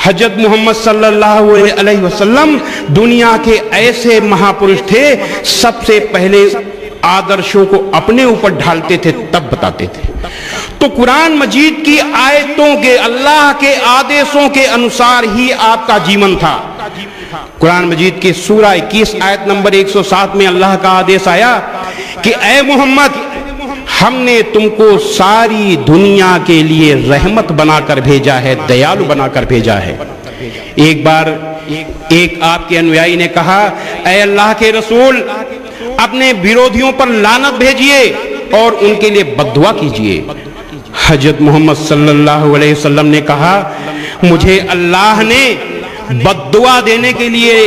हजरत मोहम्मद सल्लल्लाहु अलैहि वसल्लम दुनिया के ऐसे महापुरुष थे, सबसे पहले आदर्शों को अपने ऊपर ढालते थे तब बताते थे। तो कुरान मजीद की आयतों के, अल्लाह के आदेशों के अनुसार ही आपका जीवन था। कुरान मजीद की सूरा 21 आयत नंबर 107 में अल्लाह का आदेश आया कि ए मोहम्मद, हमने तुमको सारी दुनिया के लिए रहमत बनाकर भेजा है, दयालु बनाकर भेजा है। एक बार एक आपके अनुयायी ने कहा, ए अल्लाह के रसूल, अपने विरोधियों पर लानत भेजिए और उनके लिए बद्दुआ कीजिए। हजरत मोहम्मद सल्लल्लाहु अलैहि वसल्लम ने कहा, मुझे अल्लाह ने बद्दुआ देने के लिए,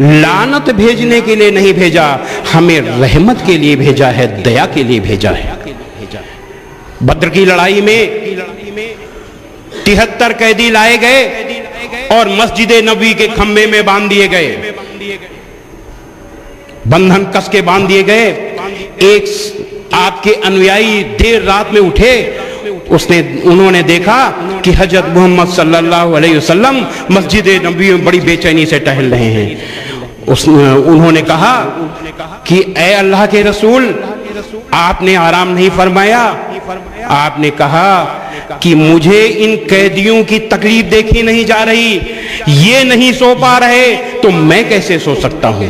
लानत भेजने के लिए नहीं भेजा, हमें रहमत के लिए भेजा है, दया के लिए भेजा है। बद्र की लड़ाई में 73 कैदी लाए गए और मस्जिद नबी के खंबे में बांध दिए गए, बंधन कस के बांध दिए गए। एक आपके अनुयायी देर रात में उठे, उन्होंने देखा कि हजरत मोहम्मद सल्लल्लाहु अलैहि वसल्लम मस्जिद नबी में बड़ी बेचैनी से टहल रहे हैं। उन्होंने कहा कि ए अल्लाह के रसूल, आपने आराम नहीं फरमाया। आपने कहा कि मुझे इन कैदियों की तकलीफ देखी नहीं जा रही, ये नहीं सो पा रहे, तो मैं कैसे सो सकता हूं।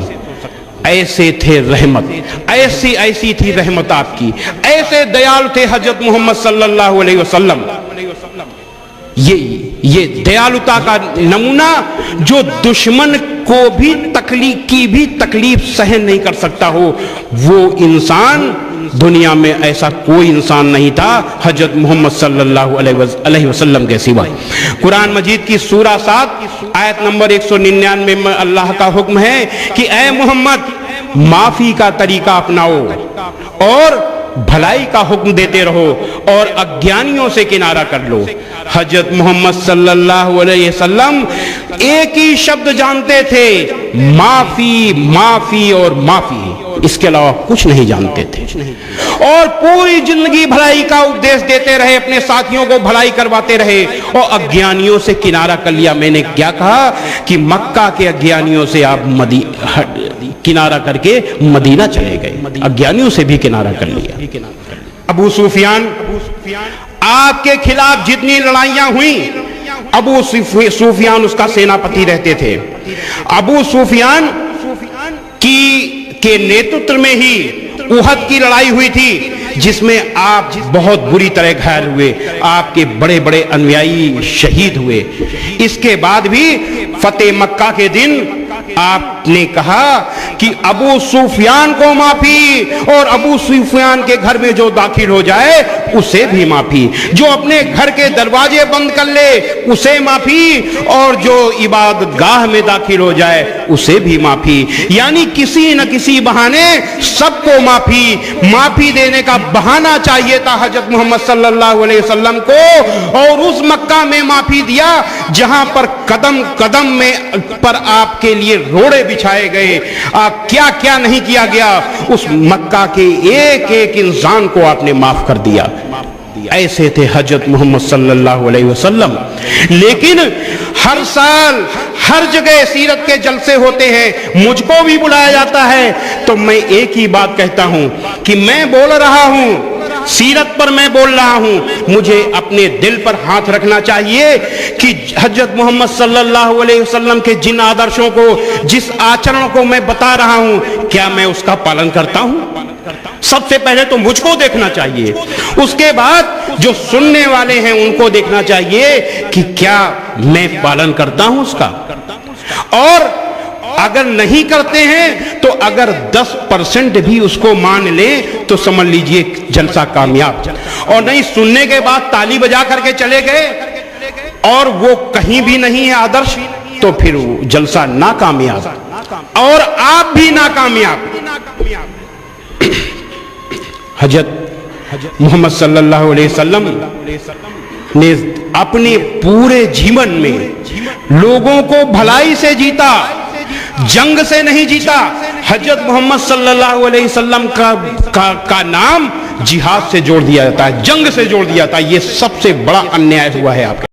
ऐसे थे रहमत, ऐसी थी रहमत आपकी, ऐसे दयालु थे हजरत मोहम्मद सल्लल्लाहु अलैहि वसल्लम। ये दयालुता का नमूना जो दुश्मन को भी तकलीफ सहन नहीं कर सकता हो, वो इंसान दुनिया में ऐसा कोई इंसान नहीं था हजरत मोहम्मद सल्लल्लाहु अलैहि वसल्लम के सिवा। कुरान मजीद की सूरा 7 आयत नंबर 199 में अल्लाह का हुक्म है कि ए मोहम्मद, माफी का तरीका अपनाओ और भलाई का हुक्म देते रहो और अज्ञानियों से किनारा कर लो। हजरत मोहम्मद सल्लल्लाहु अलैहि वसल्लम एक ही शब्द जानते थे, माफी, माफी और माफी, इसके अलावा कुछ नहीं जानते थे। और पूरी जिंदगी भलाई का उपदेश देते रहे, अपने साथियों को भलाई करवाते रहे और अज्ञानियों से किनारा कर लिया। मैंने क्या कहा कि मक्का के अज्ञानियों से आप किनारा करके मदीना चले गए, अज्ञानियों से भी किनारा कर लिया। अबू सुफियान, आपके खिलाफ जितनी लड़ाइयां हुई, अबू सुफियान उसका सेनापति रहते थे। अबू सुफियान के नेतृत्व में ही उहद की लड़ाई हुई थी, जिसमें आप बहुत बुरी तरह घायल हुए, आपके बड़े बड़े अनुयायी शहीद हुए। इसके बाद भी फतेह मक्का के दिन आपने कहा कि अबू सुफियान को माफी, और अबू सुफियान के घर में जो दाखिल हो जाए उसे भी माफी, जो अपने घर के दरवाजे बंद कर ले उसे माफी, और जो इबादत गाह में दाखिल हो जाए उसे भी माफी। यानी किसी न किसी बहाने सबको माफी देने का बहाना चाहिए था हजरत मोहम्मद सल्लल्लाहु अलैहि वसल्लम को। और उस मक्का में माफी दिया जहां पर कदम कदम में पर आपके लिए रोड़े बिछाए गए, क्या क्या नहीं किया गया, उस मक्का के एक एक इंसान को आपने माफ कर दिया। ऐसे थे हजरत मोहम्मद सल्लल्लाहु अलैहि वसल्लम। लेकिन हर साल हर जगह सीरत के जलसे होते हैं, मुझको भी बुलाया जाता है, तो मैं एक ही बात कहता हूं कि मैं बोल रहा हूं, सीरत पर मैं बोल रहा हूं, मुझे अपने दिल पर हाथ रखना चाहिए कि हजरत मोहम्मद सल्लल्लाहु अलैहि वसल्लम के जिन आदर्शों को, जिस आचरण को मैं बता रहा हूं, क्या मैं उसका पालन करता हूं। सबसे पहले तो मुझको देखना चाहिए, उसके बाद जो सुनने वाले हैं उनको देखना चाहिए कि क्या मैं पालन करता हूं उसका। और अगर नहीं करते हैं तो अगर 10% भी उसको मान लें तो समझ लीजिए जलसा कामयाब। और नहीं, सुनने के बाद ताली बजा करके चले गए और वो कहीं भी नहीं है आदर्श, तो फिर जलसा नाकामयाब और आप भी नाकामयाब। हजरत मोहम्मद सल्लल्लाहु अलैहि वसल्लम ने अपने पूरे जीवन में लोगों को भलाई से जीता, जंग से नहीं जीता। हजरत मोहम्मद सल्लल्लाहु अलैहि वसल्लम का नाम जिहाद से जोड़ दिया जाता है, जंग से जोड़ दिया जाता है। ये सबसे बड़ा अन्याय हुआ है आपके